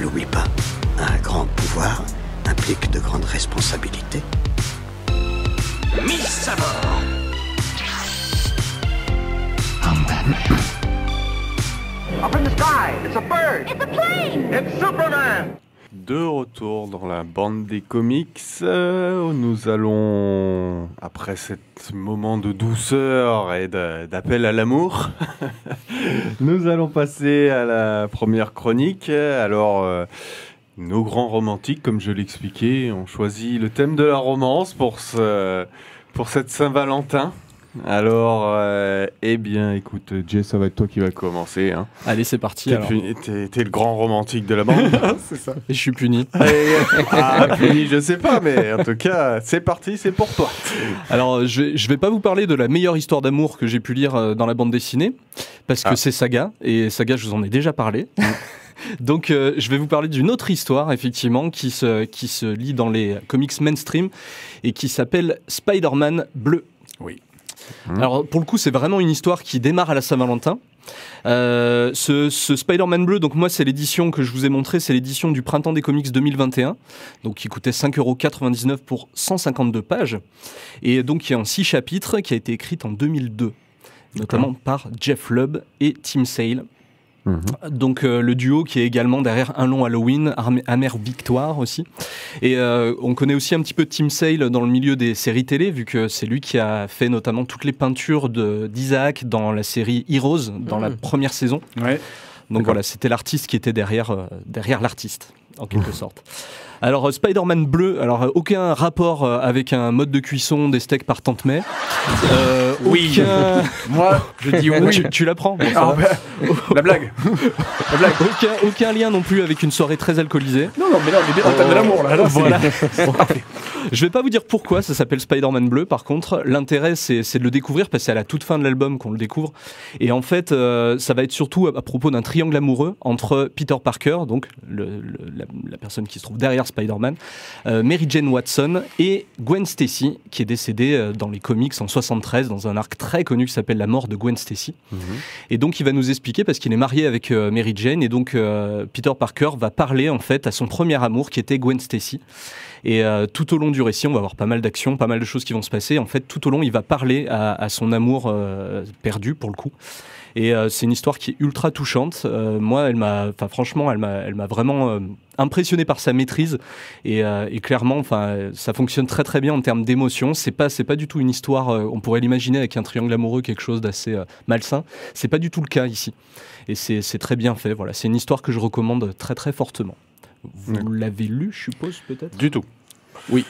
Ne l'oublie pas, un grand pouvoir implique de grandes responsabilités. Mise à bord. Up in the sky, it's a bird. It's a plane. It's Superman. De retour dans la bande des comics, nous allons, après ce moment de douceur et d'appel à l'amour, nous allons passer à la première chronique. Alors, nos grands romantiques, comme je l'expliquais, ont choisi le thème de la romance pour cette Saint-Valentin. Alors, eh bien, écoute, Jay, ça va être toi qui va commencer. Hein. Allez, c'est parti. T'es le grand romantique de la bande. C'est ça. Et je suis puni. Puni, je sais pas, mais en tout cas, c'est parti, c'est pour toi. Alors, je vais pas vous parler de la meilleure histoire d'amour que j'ai pu lire dans la bande dessinée, parce que c'est Saga, et Saga, je vous en ai déjà parlé. Donc, je vais vous parler d'une autre histoire, effectivement, qui se lit dans les comics mainstream, et qui s'appelle Spider-Man Bleu. Oui. Alors pour le coup c'est vraiment une histoire qui démarre à la Saint-Valentin. Ce Spider-Man Bleu, donc moi c'est l'édition que je vous ai montrée, c'est l'édition du Printemps des Comics 2021, donc qui coûtait 5,99 € pour 152 pages, et donc qui est en 6 chapitres, qui a été écrite en 2002, notamment par Jeff Lubb et Tim Sale. Donc le duo qui est également derrière Un long Halloween, Amère Victoire aussi. Et on connaît aussi un petit peu Tim Sale dans le milieu des séries télé, vu que c'est lui qui a fait notamment toutes les peintures d'Isaac dans la série Heroes, dans la première saison. Ouais. Donc voilà, c'était l'artiste qui était derrière l'artiste, en quelque sorte. Alors Spider-Man Bleu, alors aucun rapport avec un mode de cuisson des steaks par Tante May. Oui. Moi, je dis oui. Tu l'apprends. Bon, la blague. La blague. Aucun lien non plus avec une soirée très alcoolisée. Non, mais là, on est bien dans le thème de l'amour. Là, voilà. Je vais pas vous dire pourquoi ça s'appelle Spider-Man Bleu. Par contre, l'intérêt, c'est de le découvrir parce que c'est à la toute fin de l'album qu'on le découvre. Et en fait, ça va être surtout à propos d'un triangle amoureux entre Peter Parker, donc la personne qui se trouve derrière Spider-Man, Mary Jane Watson et Gwen Stacy, qui est décédée dans les comics en 73 dans un arc très connu qui s'appelle La mort de Gwen Stacy. Et donc il va nous expliquer, parce qu'il est marié avec Mary Jane, et donc Peter Parker va parler en fait à son premier amour qui était Gwen Stacy. Et tout au long du récit, on va avoir pas mal d'actions, pas mal de choses qui vont se passer. En fait, tout au long, il va parler à son amour perdu, pour le coup. Et c'est une histoire qui est ultra touchante. Moi, franchement, elle m'a vraiment impressionné par sa maîtrise. Et clairement, ça fonctionne très très bien en termes d'émotion. C'est pas du tout une histoire, on pourrait l'imaginer avec un triangle amoureux, quelque chose d'assez malsain. C'est pas du tout le cas ici. Et c'est très bien fait. Voilà, c'est une histoire que je recommande très très fortement. Vous l'avez lu, je suppose, peut-être ? Du tout. Oui.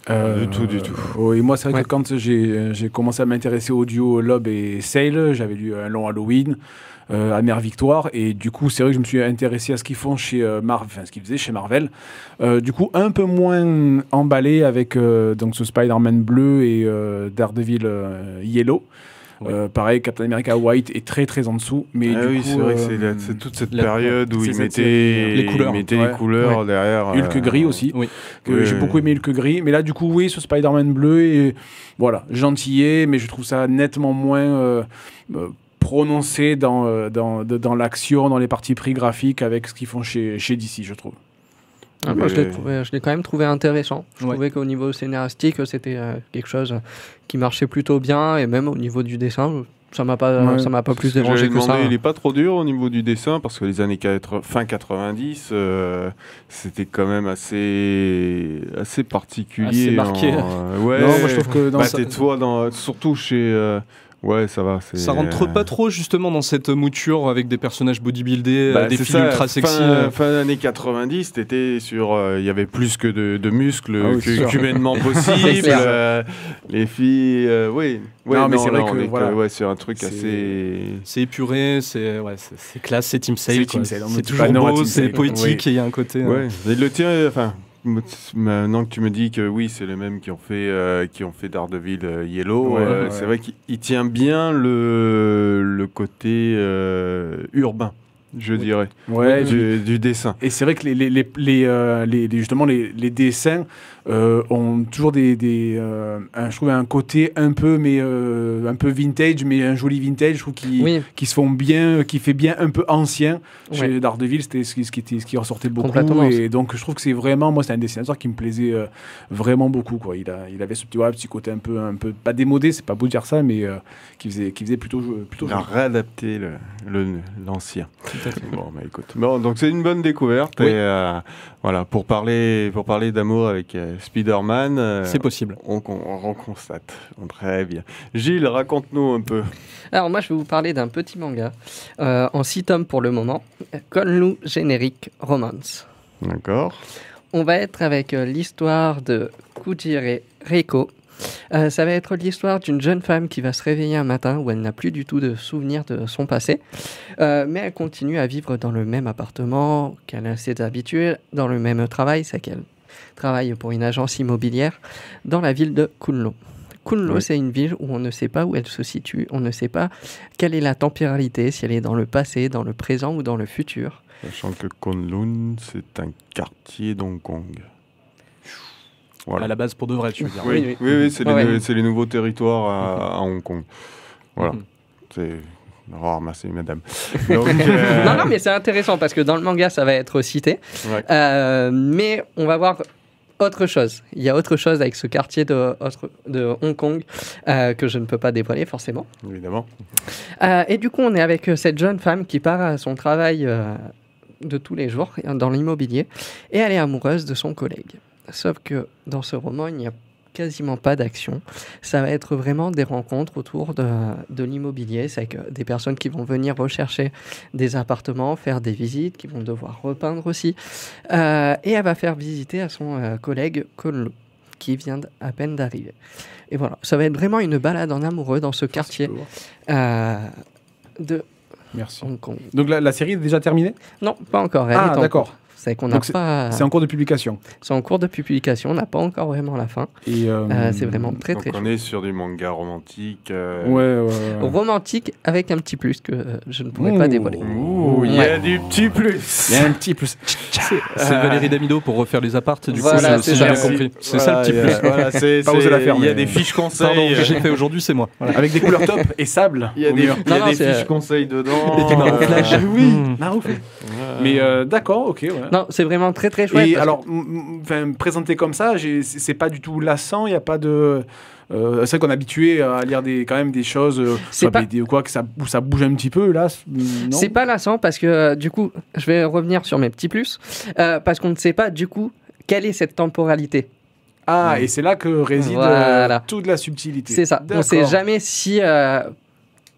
Du tout. Oui, moi, c'est vrai que quand j'ai commencé à m'intéresser au duo Lubb et Sale, j'avais lu Un long Halloween, Amère Victoire, et du coup, c'est vrai que je me suis intéressé à ce qu'ils font chez ce qu'ils faisaient chez Marvel. Du coup, un peu moins emballé avec donc ce Spider-Man Bleu et Daredevil Yellow. Pareil, Captain America White est très très en dessous. Mais du coup, c'est vrai que c'est toute cette période où ils mettaient les couleurs derrière. Hulk gris aussi. J'ai beaucoup aimé Hulk gris. Mais là, du coup, oui, ce Spider-Man bleu est gentillet, mais je trouve ça nettement moins prononcé dans l'action, dans les parties pris graphiques avec ce qu'ils font chez DC, je trouve. Moi, je l'ai quand même trouvé intéressant. Je trouvais qu'au niveau scénaristique, c'était quelque chose qui marchait plutôt bien, et même au niveau du dessin, ça m'a pas plus dérangé que ça. Il est pas trop dur au niveau du dessin, parce que les années fin 90, c'était quand même assez particulier. Assez marqué. Non, moi je trouve que surtout chez. Ouais, ça va. Ça rentre pas trop justement dans cette mouture avec des personnages bodybuildés, des filles ultra sexy. Fin années 90, t'étais sur. Il y avait plus que de muscles qu'humainement possible. Les filles, oui. Non, mais c'est vrai que c'est un truc assez. C'est épuré, c'est classe, c'est Tim Sale. C'est toujours beau, beau, c'est poétique, et il y a un côté. Ouais, et le tien, maintenant que tu me dis que oui, c'est les mêmes qui ont fait Daredevil Yellow, c'est vrai qu'il tient bien le côté urbain je dirais. Ouais, Du dessin. Et c'est vrai que justement les dessins ont toujours je trouve un côté un peu vintage, mais un joli vintage, je trouve qui se font bien, qui fait bien un peu ancien. Chez Daredevil, c'était ce qui ressortait beaucoup. Et donc je trouve que c'est vraiment, moi c'est un dessinateur qui me plaisait vraiment beaucoup, quoi. Il avait ce petit côté un peu pas démodé, c'est pas beau de dire ça, mais qui faisait plutôt il a réadapté l'ancien. Bon, bah, écoute. Bon, donc c'est une bonne découverte. Oui. Et voilà, pour parler d'amour avec Spider-Man, c'est possible. On constate. Très bien. Gilles, raconte-nous un peu. Alors moi, je vais vous parler d'un petit manga en 6 tomes pour le moment, Conlu Generic Romance. D'accord. On va être avec l'histoire de Kujire Reiko. Ça va être l'histoire d'une jeune femme qui va se réveiller un matin où elle n'a plus du tout de souvenirs de son passé, mais elle continue à vivre dans le même appartement qu'elle s'est habituée, dans le même travail, c'est qu'elle travaille pour une agence immobilière dans la ville de Kunlo. Kunlo, c'est une ville où on ne sait pas où elle se situe, on ne sait pas quelle est la temporalité, si elle est dans le passé, dans le présent ou dans le futur. Sachant que Kowloon, c'est un quartier d'Hong Kong. Voilà. À la base, pour de vrai, tu veux dire. Oui, c'est les nouveaux territoires à Hong Kong. Voilà. C'est rare, merci, madame. Donc, non, mais c'est intéressant parce que dans le manga, ça va être cité. Mais on va voir autre chose. Il y a autre chose avec ce quartier de Hong Kong que je ne peux pas dévoiler, forcément. Évidemment. Et du coup, on est avec cette jeune femme qui part à son travail de tous les jours dans l'immobilier et elle est amoureuse de son collègue. Sauf que dans ce roman, il n'y a quasiment pas d'action. Ça va être vraiment des rencontres autour de l'immobilier. C'est avec des personnes qui vont venir rechercher des appartements, faire des visites, qui vont devoir repeindre aussi. Et elle va faire visiter à son collègue Conlu, qui vient à peine d'arriver. Et voilà, ça va être vraiment une balade en amoureux dans ce quartier de Hong Kong. Donc la série est déjà terminée ? Non, pas encore. Elle est en d'accord. cours. C'est qu'on n'a pas. C'est en cours de publication. C'est en cours de publication. On n'a pas encore vraiment la fin. Et c'est vraiment très très. Donc on est sur du manga romantique. Romantique avec un petit plus que je ne pourrais pas dévoiler. Il y a du petit plus. Il y a un petit plus. C'est Valérie Damido pour refaire les appartes. Du voilà, coup, si j'ai bien compris. C'est ça le petit plus. Voilà, pas osé la faire. Il y a des fiches conseils. Pardon, que j'ai fait aujourd'hui, c'est moi. Voilà. Avec des couleurs top et sable. Il y a des fiches conseils dedans. Et du marouflage. Oui. Mais d'accord, ok. Non, c'est vraiment très très chouette. Et alors, présenté comme ça, c'est pas du tout lassant. Il n'y a pas de. C'est vrai qu'on est habitué à lire quand même des choses, soit BD ou quoi, où ça bouge un petit peu. Là, non. C'est pas lassant parce que du coup, je vais revenir sur mes petits plus, parce qu'on ne sait pas du coup quelle est cette temporalité. Et c'est là que réside toute la subtilité. C'est ça. On ne sait jamais si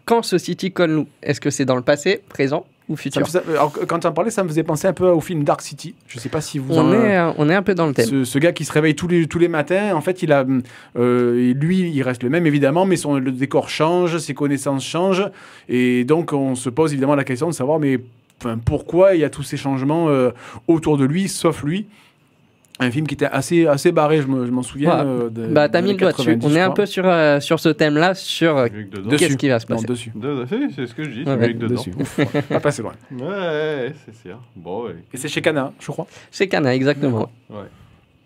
quand se situe Conlu, est-ce que c'est dans le passé, présent ou futur. Alors, quand tu en parlais, ça me faisait penser un peu au film Dark City. Je sais pas si vous on est un peu dans le thème. Ce gars qui se réveille tous les matins, en fait, lui, il reste le même évidemment, mais le décor change, ses connaissances changent, et donc on se pose évidemment la question de savoir, mais pourquoi il y a tous ces changements autour de lui, sauf lui. Un film qui était assez barré, je m'en souviens. T'as mis le doigt dessus. On est un peu sur ce thème-là, sur qu'est-ce qui va se passer. Dessus. C'est ce que je dis, c'est dedans. Pas passer loin. Ouais, c'est sûr. Bon, et c'est chez Kana, je crois. Chez Kana, exactement. Ouais.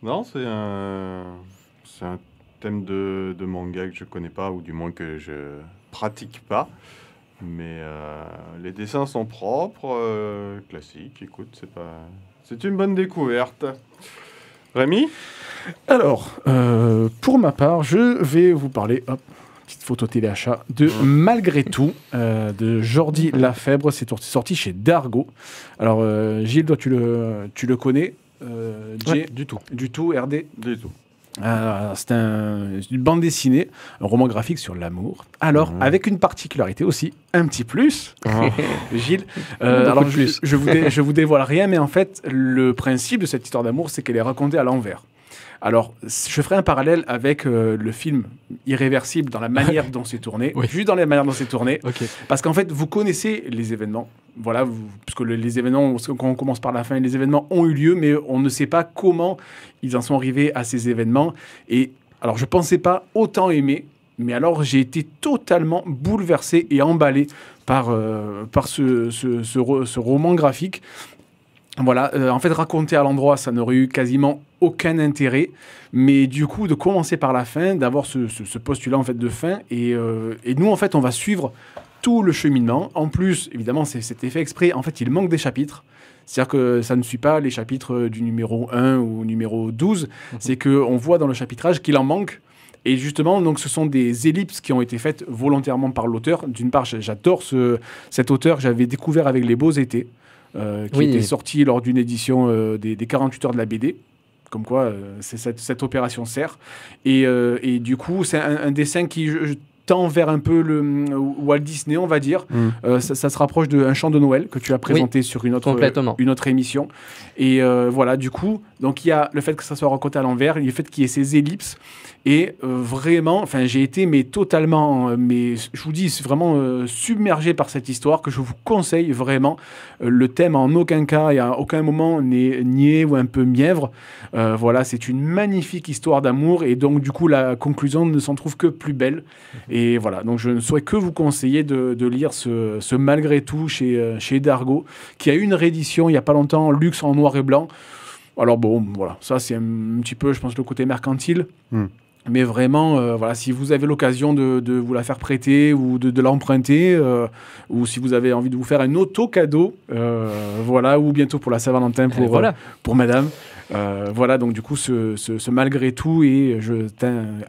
Non, c'est un thème de manga que je connais pas, ou du moins que je pratique pas. Mais les dessins sont propres, classiques. Écoute, c'est une bonne découverte. Rémi ? Alors, pour ma part, je vais vous parler, petite photo téléachat, de Malgré tout, de Jordi Lafèbre. C'est sorti chez Dargo. Alors, Gilles, toi, tu le connais Jay, du tout. Du tout, RD ? Du tout. C'est une bande dessinée, un roman graphique sur l'amour. Alors, avec une particularité aussi, un petit plus, Gilles. Alors, je vous dévoile rien, mais en fait, le principe de cette histoire d'amour, c'est qu'elle est racontée à l'envers. Alors, je ferai un parallèle avec le film Irréversible dans la manière dont c'est tourné, juste dans la manière dont c'est tourné, parce qu'en fait, vous connaissez les événements, voilà, puisque les événements, quand on commence par la fin, les événements ont eu lieu, mais on ne sait pas comment ils en sont arrivés à ces événements. Et alors, je pensais pas autant aimer, Mais alors, j'ai été totalement bouleversé et emballé par ce roman graphique. Voilà, en fait, raconter à l'endroit, ça n'aurait eu quasiment aucun intérêt. Mais du coup, de commencer par la fin, d'avoir ce postulat en fait, de fin. Et nous, en fait, on va suivre tout le cheminement. En plus, évidemment, c'était fait exprès. En fait, il manque des chapitres. C'est-à-dire que ça ne suit pas les chapitres du numéro 1 ou numéro 12. C'est qu'on voit dans le chapitrage qu'il en manque. Et justement, donc, ce sont des ellipses qui ont été faites volontairement par l'auteur. D'une part, j'adore cet auteur que j'avais découvert avec Les Beaux Étés, qui était sorti lors d'une édition des 48 heures de la BD. Comme quoi, cette opération sert. Et du coup, c'est un dessin qui tend vers un peu le Walt Disney, on va dire. Ça se rapproche d'un chant de Noël que tu as présenté sur une autre émission. Et voilà, du coup, donc il y a le fait que ça soit raconté à l'envers, il y a le fait qu'il y ait ces ellipses. Et vraiment, j'ai été totalement, je vous dis, vraiment submergé par cette histoire que je vous conseille vraiment. Le thème en aucun cas et à aucun moment n'est niais ou un peu mièvre. Voilà, c'est une magnifique histoire d'amour et donc du coup la conclusion ne s'en trouve que plus belle. Et voilà, donc je ne saurais que vous conseiller de lire ce Malgré tout chez Dargaud, qui a eu une réédition il n'y a pas longtemps, luxe en noir et blanc. Alors bon, voilà, ça c'est un petit peu, je pense, le côté mercantile. Mais vraiment, voilà, si vous avez l'occasion de vous la faire prêter ou de l'emprunter, ou si vous avez envie de vous faire un auto-cadeau, voilà, ou bientôt pour la Saint-Valentin pour madame. Voilà, donc du coup, ce Malgré tout est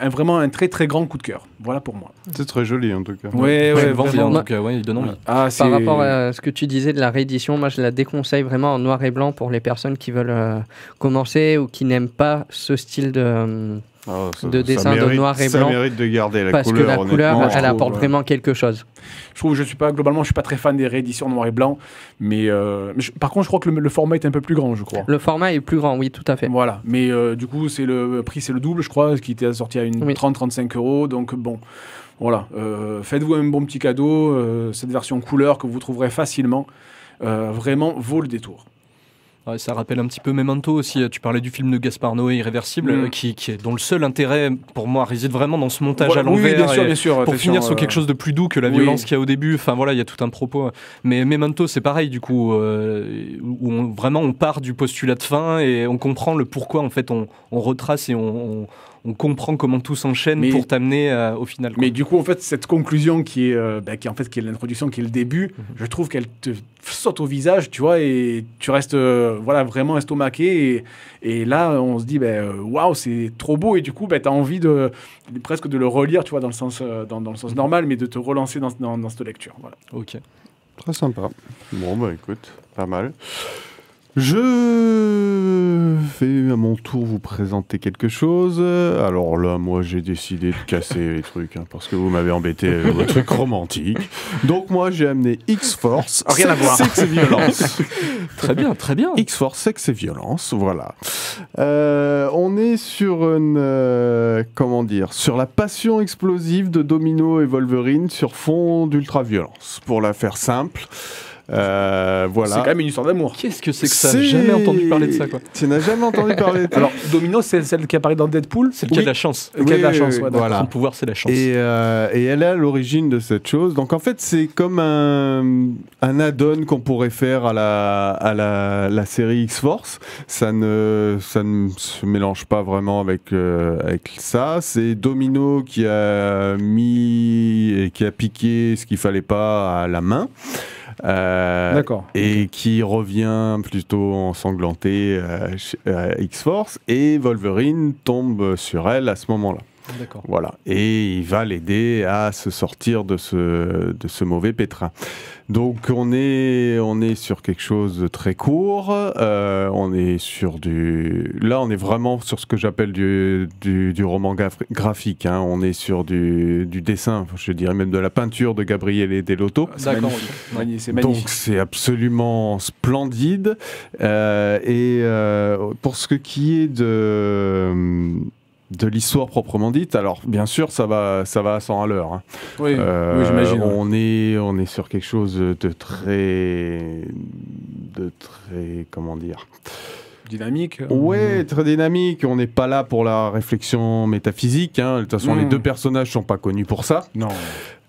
vraiment un très très grand coup de cœur. Voilà pour moi. C'est très joli en tout cas. Ouais, bien, donc il donne envie. Par rapport à ce que tu disais de la réédition, moi je la déconseille vraiment en noir et blanc pour les personnes qui veulent commencer ou qui n'aiment pas ce style de dessin de noir et blanc. Ça mérite de garder la parce couleur. Parce que la couleur, elle apporte vraiment quelque chose. Je trouve, je suis pas très fan des rééditions noir et blanc, mais par contre, je crois que le format est un peu plus grand, je crois. Le format est plus grand, oui, tout à fait. Voilà, mais du coup, le prix, c'est le double, je crois, qui était sorti à 30-35 €. Donc bon, voilà, faites-vous un bon petit cadeau. Cette version couleur que vous trouverez facilement, vraiment vaut le détour. Ouais, ça rappelle un petit peu Memento aussi. Tu parlais du film de Gaspard Noé, Irréversible, dont le seul intérêt pour moi réside vraiment dans ce montage à l'envers. Oui, bien sûr, pour finir sur quelque chose de plus doux que la violence qu'il y a au début. Enfin voilà, il y a tout un propos. Mais Memento, c'est pareil du coup, où on part du postulat de fin et on comprend le pourquoi en fait on retrace et on comprend comment tout s'enchaîne pour t'amener au final. Mais du coup, en fait, cette conclusion qui est l'introduction, qui est le début, je trouve qu'elle te saute au visage, tu vois, et tu restes vraiment estomaqué. Et là, on se dit, waouh, c'est trop beau. Et du coup, tu as envie presque de le relire, tu vois, dans le sens normal, mais de te relancer dans cette lecture. Voilà. Ok. Très sympa. Bon, écoute, pas mal. Je vais à mon tour vous présenter quelque chose. Alors là, moi, j'ai décidé de casser les trucs parce que vous m'avez embêté avec vos trucs romantiques. Donc moi, j'ai amené X-Force, rien à voir. Sexe et violence. Très bien, très bien. X-Force, sexe et violence, voilà. On est sur sur la passion explosive de Domino et Wolverine sur fond d'ultra-violence. Pour la faire simple. Voilà. C'est quand même une histoire d'amour. Qu'est-ce que c'est que ça ? J'ai jamais entendu parler de ça, quoi. Tu n'as jamais entendu parler de ça. Alors, Domino, c'est celle qui apparaît dans Deadpool. C'est le cas de la chance. Le cas de la chance, voilà. Son pouvoir, c'est la chance. Et elle est à l'origine de cette chose. Donc en fait, c'est comme un add-on qu'on pourrait faire à la série X-Force. Ça ne se mélange pas vraiment avec ça. C'est Domino qui a mis et qui a piqué ce qu'il fallait pas à la main. D'accord. Et qui revient plutôt ensanglanté à X-Force, et Wolverine tombe sur elle à ce moment-là. D'accord. Voilà. Et il va l'aider à se sortir de ce mauvais pétrin. Donc on est sur quelque chose de très court. On est vraiment sur ce que j'appelle du roman graphique. Hein. On est sur du dessin, je dirais même de la peinture de Gabriele Dell'Otto. D'accord. C'est magnifique. Donc c'est absolument splendide. Et pour ce qui est de l'histoire proprement dite, alors bien sûr ça va à 100 à l'heure. Hein. Oui, j'imagine. On est sur quelque chose de très comment dire, dynamique. Ouais, très dynamique. On n'est pas là pour la réflexion métaphysique. Hein. De toute façon, les deux personnages sont pas connus pour ça. Non.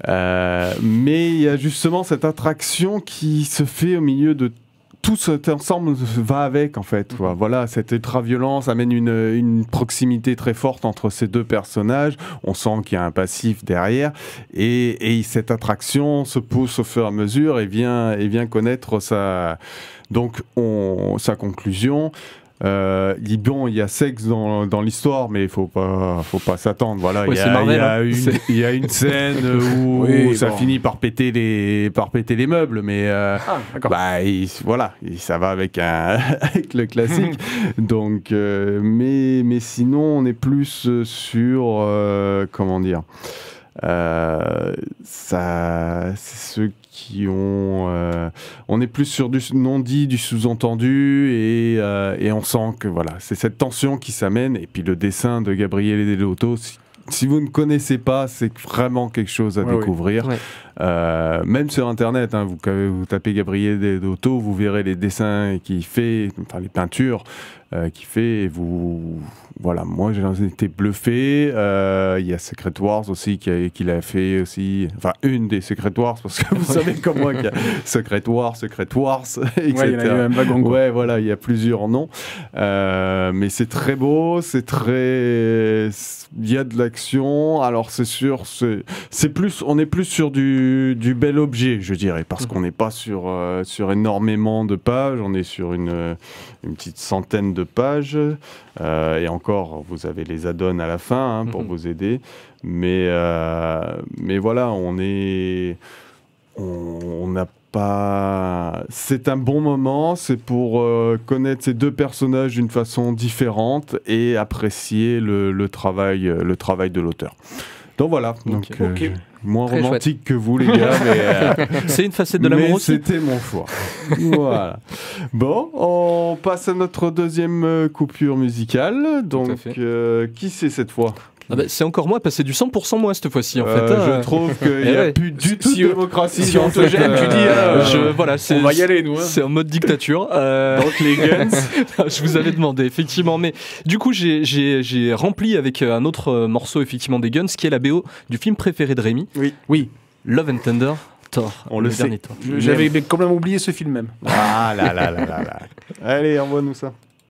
Mais il y a justement cette attraction qui se fait au milieu de tout cet ensemble va avec en fait. Voilà, cette ultra-violence amène une proximité très forte entre ces deux personnages. On sent qu'il y a un passif derrière et cette attraction se pousse au fur et à mesure et vient connaître sa conclusion. Il y a sexe dans l'histoire, mais faut pas s'attendre. Voilà, ouais, il y a une scène où ça finit par péter les meubles, mais ça va avec avec le classique. Donc, mais sinon, on est plus sur comment dire. C'est ceux qui ont on est plus sur du non-dit, du sous-entendu et on sent que voilà, c'est cette tension qui s'amène et puis le dessin de Gabriele Dell'Otto, si vous ne connaissez pas, c'est vraiment quelque chose à découvrir. Ouais. Même sur internet, hein, vous tapez Gabriele Dell'Otto, vous verrez les dessins qu'il fait, enfin les peintures qu'il fait et voilà, moi j'ai été bluffé. Il y a Secret Wars aussi qu'il a fait aussi, enfin une des Secret Wars, parce que vous savez comme moi qu'il y a Secret Wars, etc. Ouais, il y en a eu un wagon. Ouais, voilà, il y a plusieurs noms. Mais c'est très beau, il y a de l'action. Alors c'est sûr, on est plus sur du bel objet, je dirais, parce qu'on n'est pas sur énormément de pages, on est sur une petite centaine de pages. Et encore, vous avez les add-ons à la fin pour vous aider. Mais voilà, on n'a pas. C'est un bon moment, c'est pour connaître ces deux personnages d'une façon différente et apprécier le travail de l'auteur. Donc voilà, moins Très romantique que vous les gars, mais c'est une facette de l'amour aussi. C'était mon choix. Voilà. Bon, on passe à notre deuxième coupure musicale. Donc, qui c'est cette fois? C'est encore moi, parce que c'est du 100% moi cette fois-ci en fait. Je trouve qu'il n'y a plus du tout de démocratie. Si on te gêne, tu dis voilà, on va y aller nous. C'est en mode dictature. Donc les Guns. Je vous avais demandé effectivement, mais du coup j'ai rempli avec un autre morceau effectivement des Guns, qui est la BO du film préféré de Rémi. Oui. Love and Thunder. Thor. On le sait. J'avais complètement oublié ce film même. Ah là là là là là. Allez, envoie-nous ça.